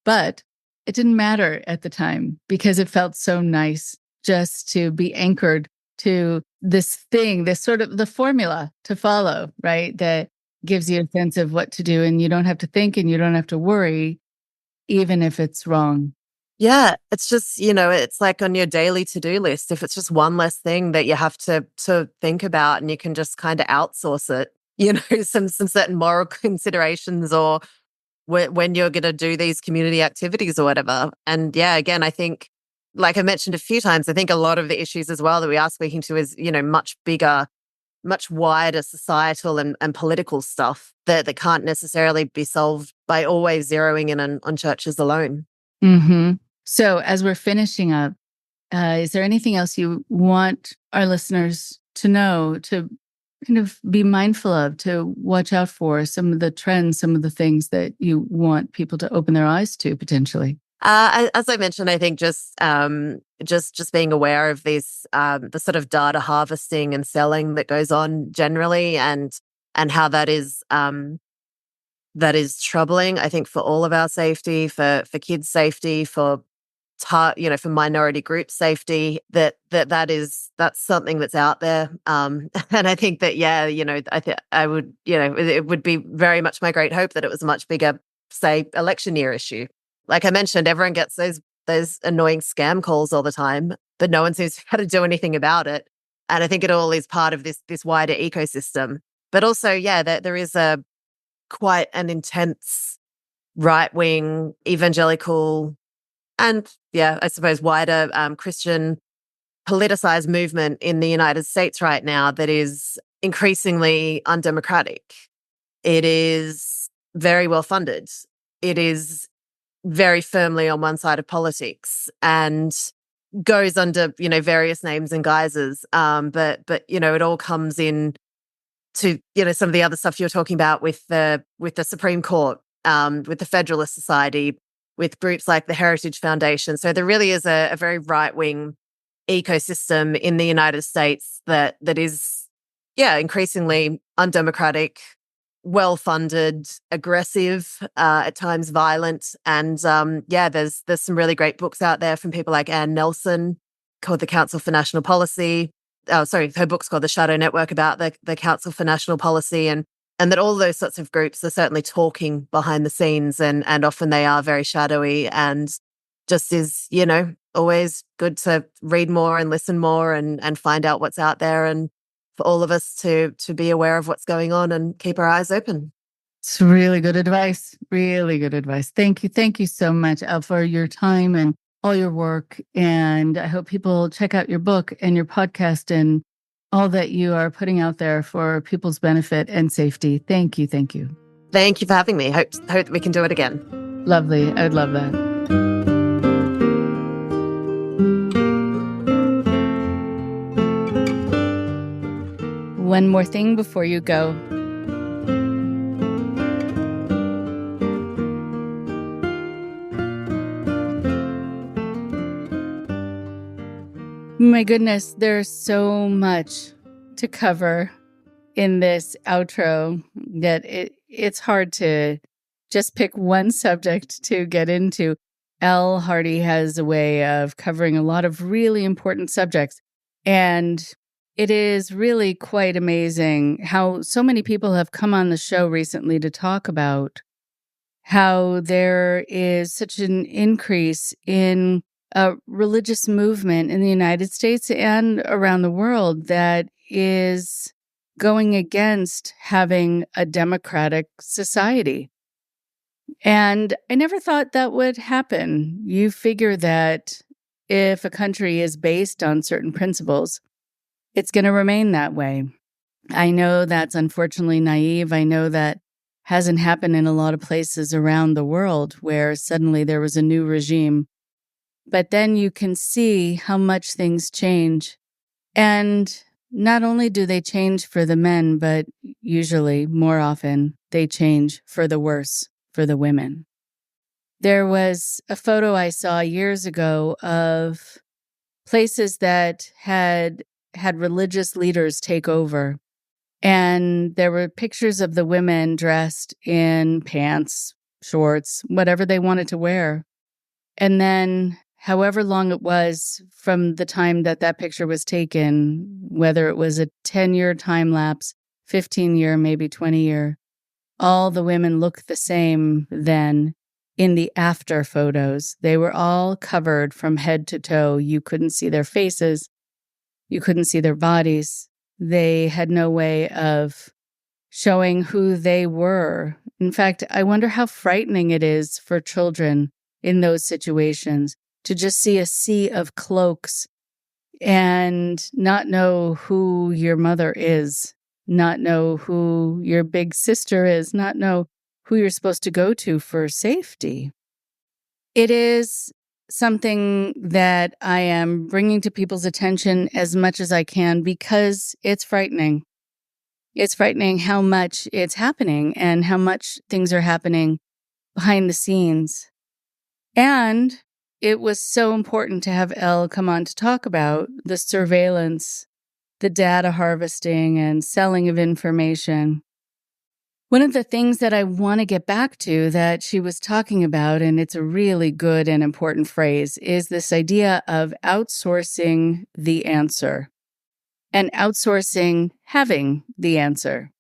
but it didn't matter at the time because it felt so nice just to be anchored to this thing, this sort of the formula to follow, right? That gives you a sense of what to do, and you don't have to think and you don't have to worry, even if it's wrong. Yeah, it's just, it's like on your daily to-do list. If it's just one less thing that you have to think about, and you can just kind of outsource it, some certain moral considerations, or when you're going to do these community activities or whatever. And yeah, again, I think, like I mentioned a few times, I think a lot of the issues as well that we are speaking to is, much bigger, much wider societal and political stuff that can't necessarily be solved by always zeroing in on churches alone. Mm-hmm. So as we're finishing up, is there anything else you want our listeners to know, to kind of be mindful of, to watch out for, some of the trends, some of the things that you want people to open their eyes to potentially? As I mentioned, I think just being aware of these the sort of data harvesting and selling that goes on generally, and how that is troubling. I think for all of our safety, for kids' safety, for for minority group safety, that's something that's out there. And I think that, yeah, I would, it would be very much my great hope that it was a much bigger, say, election year issue. Like I mentioned, everyone gets those annoying scam calls all the time, but no one seems to be able to do anything about it. And I think it all is part of this wider ecosystem. But also, yeah, there is quite an intense right-wing evangelical, and yeah, I suppose wider Christian politicized movement in the United States right now that is increasingly undemocratic. It is very well funded. It is very firmly on one side of politics and goes under, various names and guises. But it all comes in to, some of the other stuff you're talking about with the Supreme Court, with the Federalist Society, with groups like the Heritage Foundation. So there really is a very right-wing ecosystem in the United States that is, yeah, increasingly undemocratic, well-funded, aggressive, at times violent. And yeah, there's some really great books out there from people like Ann Nelson called The Council for National Policy. Oh, sorry, her book's called The Shadow Network, about the Council for National Policy, and that all those sorts of groups are certainly talking behind the scenes, and often they are very shadowy, and just is, always good to read more and listen more and find out what's out there, and for all of us to be aware of what's going on and keep our eyes open. It's really good advice. Really good advice. Thank you. Thank you so much, Elle, for your time and all your work. And I hope people check out your book and your podcast and all that you are putting out there for people's benefit and safety. Thank you. Thank you. Thank you for having me. Hope that we can do it again. Lovely. I would love that. One more thing before you go. My goodness, there's so much to cover in this outro that it's hard to just pick one subject to get into. Elle Hardy has a way of covering a lot of really important subjects. And it is really quite amazing how so many people have come on the show recently to talk about how there is such an increase in a religious movement in the United States and around the world that is going against having a democratic society. And I never thought that would happen. You figure that if a country is based on certain principles, it's going to remain that way. I know that's unfortunately naive. I know that hasn't happened in a lot of places around the world where suddenly there was a new regime. But then you can see how much things change. And not only do they change for the men, but usually, more often, they change for the worse for the women. There was a photo I saw years ago of places that had religious leaders take over. And there were pictures of the women dressed in pants, shorts, whatever they wanted to wear. And then however long it was from the time that that picture was taken, whether it was a 10-year time lapse, 15-year, maybe 20-year, all the women looked the same then in the after photos. They were all covered from head to toe. You couldn't see their faces. You couldn't see their bodies. They had no way of showing who they were. In fact, I wonder how frightening it is for children in those situations to just see a sea of cloaks and not know who your mother is, not know who your big sister is, not know who you're supposed to go to for safety. It is something that I am bringing to people's attention as much as I can because it's frightening. It's frightening how much it's happening and how much things are happening behind the scenes. And it was so important to have Elle come on to talk about the surveillance, the data harvesting and selling of information. One of the things that I want to get back to that she was talking about, and it's a really good and important phrase, is this idea of outsourcing the answer and outsourcing having the answer.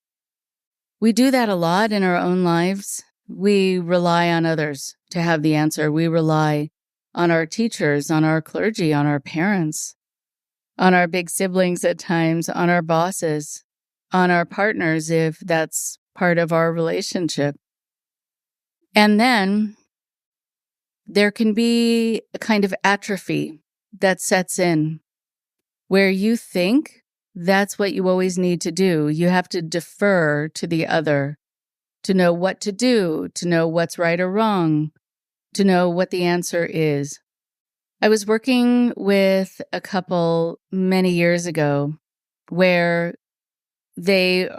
We do that a lot in our own lives. We rely on others to have the answer. We rely on our teachers, on our clergy, on our parents, on our big siblings at times, on our bosses, on our partners if that's part of our relationship. And then there can be a kind of atrophy that sets in where you think that's what you always need to do. You have to defer to the other to know what to do, to know what's right or wrong, to know what the answer is. I was working with a couple many years ago where they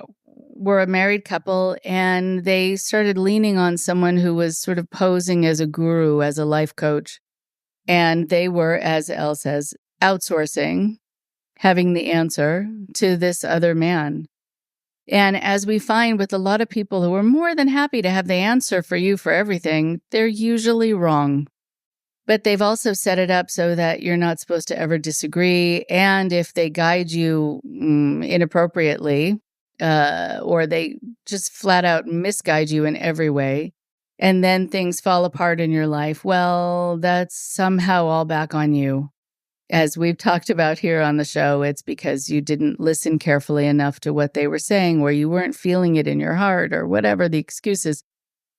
were a married couple and they started leaning on someone who was sort of posing as a guru, as a life coach. And they were, as Elle says, outsourcing, having the answer to this other man. And as we find with a lot of people who are more than happy to have the answer for you for everything, they're usually wrong. But they've also set it up so that you're not supposed to ever disagree. And if they guide you inappropriately, or they just flat out misguide you in every way, and then things fall apart in your life, well, that's somehow all back on you. As we've talked about here on the show, it's because you didn't listen carefully enough to what they were saying, or you weren't feeling it in your heart, or whatever the excuses.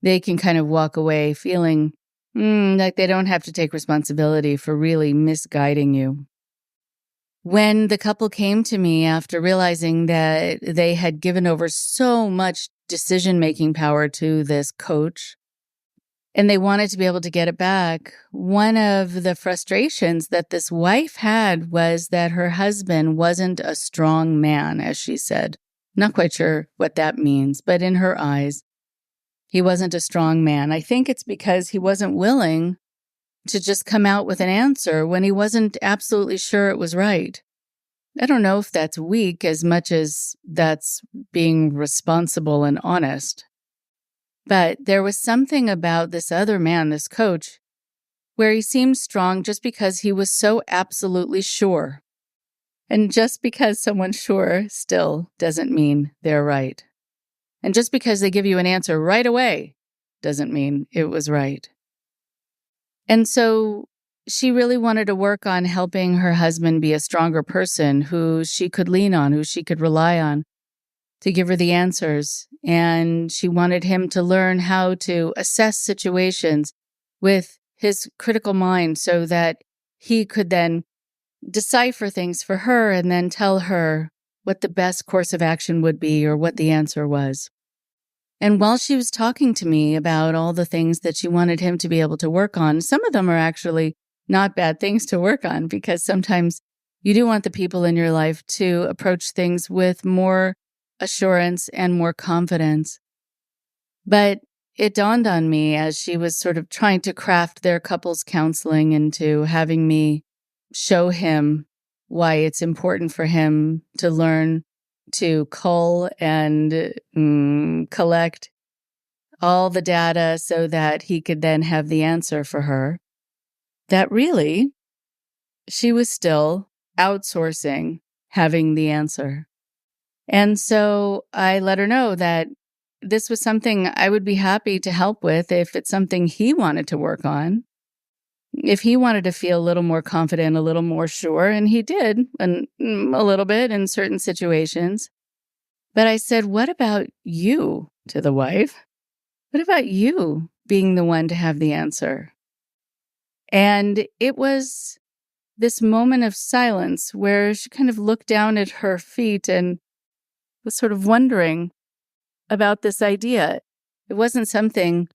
They can kind of walk away feeling like they don't have to take responsibility for really misguiding you. When the couple came to me after realizing that they had given over so much decision-making power to this coach, and they wanted to be able to get it back, one of the frustrations that this wife had was that her husband wasn't a strong man, as she said. Not quite sure what that means, but in her eyes, he wasn't a strong man. I think it's because he wasn't willing to just come out with an answer when he wasn't absolutely sure it was right. I don't know if that's weak as much as that's being responsible and honest. But there was something about this other man, this coach, where he seemed strong just because he was so absolutely sure. And just because someone's sure still doesn't mean they're right. And just because they give you an answer right away doesn't mean it was right. And so she really wanted to work on helping her husband be a stronger person who she could lean on, who she could rely on to give her the answers. And she wanted him to learn how to assess situations with his critical mind so that he could then decipher things for her and then tell her what the best course of action would be or what the answer was. And while she was talking to me about all the things that she wanted him to be able to work on, some of them are actually not bad things to work on, because sometimes you do want the people in your life to approach things with more assurance and more confidence. But it dawned on me as she was sort of trying to craft their couples counseling into having me show him why it's important for him to learn to cull and collect all the data so that he could then have the answer for her, that really she was still outsourcing having the answer. And so I let her know that this was something I would be happy to help with if it's something he wanted to work on. If he wanted to feel a little more confident, a little more sure, and he did, and a little bit in certain situations. But I said, what about you, to the wife? What about you being the one to have the answer? And it was this moment of silence where she kind of looked down at her feet and was sort of wondering about this idea. It wasn't something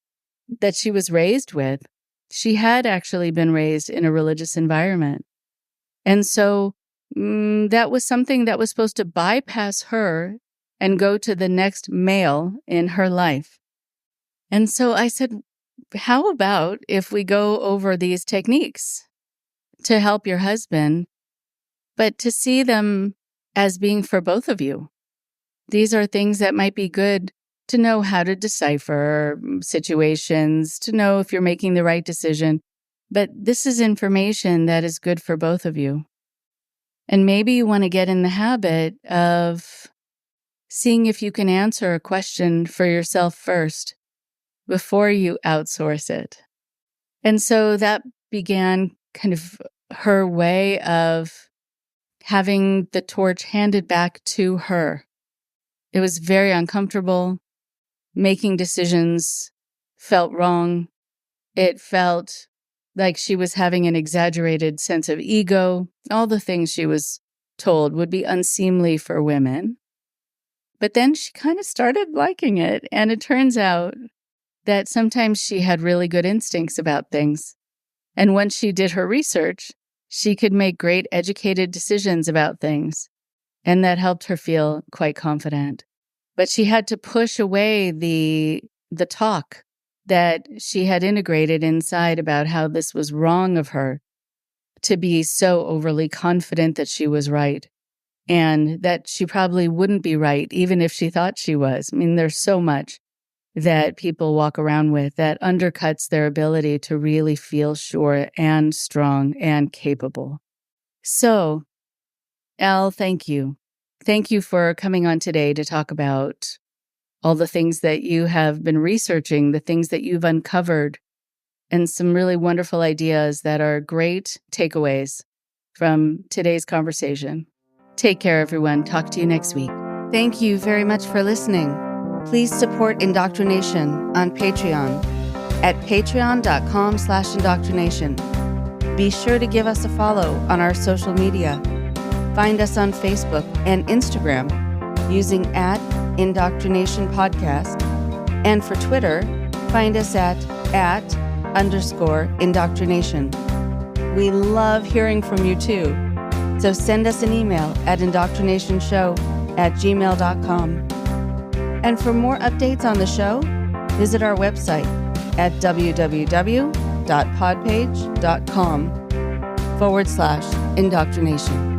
that she was raised with. She had actually been raised in a religious environment. And so that was something that was supposed to bypass her and go to the next male in her life. And so I said, how about if we go over these techniques to help your husband, but to see them as being for both of you? These are things that might be good to know how to decipher situations, to know if you're making the right decision. But this is information that is good for both of you. And maybe you want to get in the habit of seeing if you can answer a question for yourself first before you outsource it. And so that began kind of her way of having the torch handed back to her. It was very uncomfortable. Making decisions felt wrong. It felt like she was having an exaggerated sense of ego. All the things she was told would be unseemly for women. But then she kind of started liking it. And it turns out that sometimes she had really good instincts about things. And once she did her research, she could make great educated decisions about things. And that helped her feel quite confident. But she had to push away the talk that she had integrated inside about how this was wrong of her to be so overly confident that she was right and that she probably wouldn't be right even if she thought she was. I mean, there's so much that people walk around with that undercuts their ability to really feel sure and strong and capable. So, Elle, thank you. Thank you for coming on today to talk about all the things that you have been researching, the things that you've uncovered, and some really wonderful ideas that are great takeaways from today's conversation. Take care, everyone. Talk to you next week. Thank you very much for listening. Please support IndoctriNation on Patreon at patreon.com/indoctrination. Be sure to give us a follow on our social media. Find us on Facebook and Instagram using @IndoctriNation Podcast. And for Twitter, find us at @_indoctrination. We love hearing from you too. So send us an email at indoctrinationshow@gmail.com. And for more updates on the show, visit our website at www.podpage.com/indoctrination.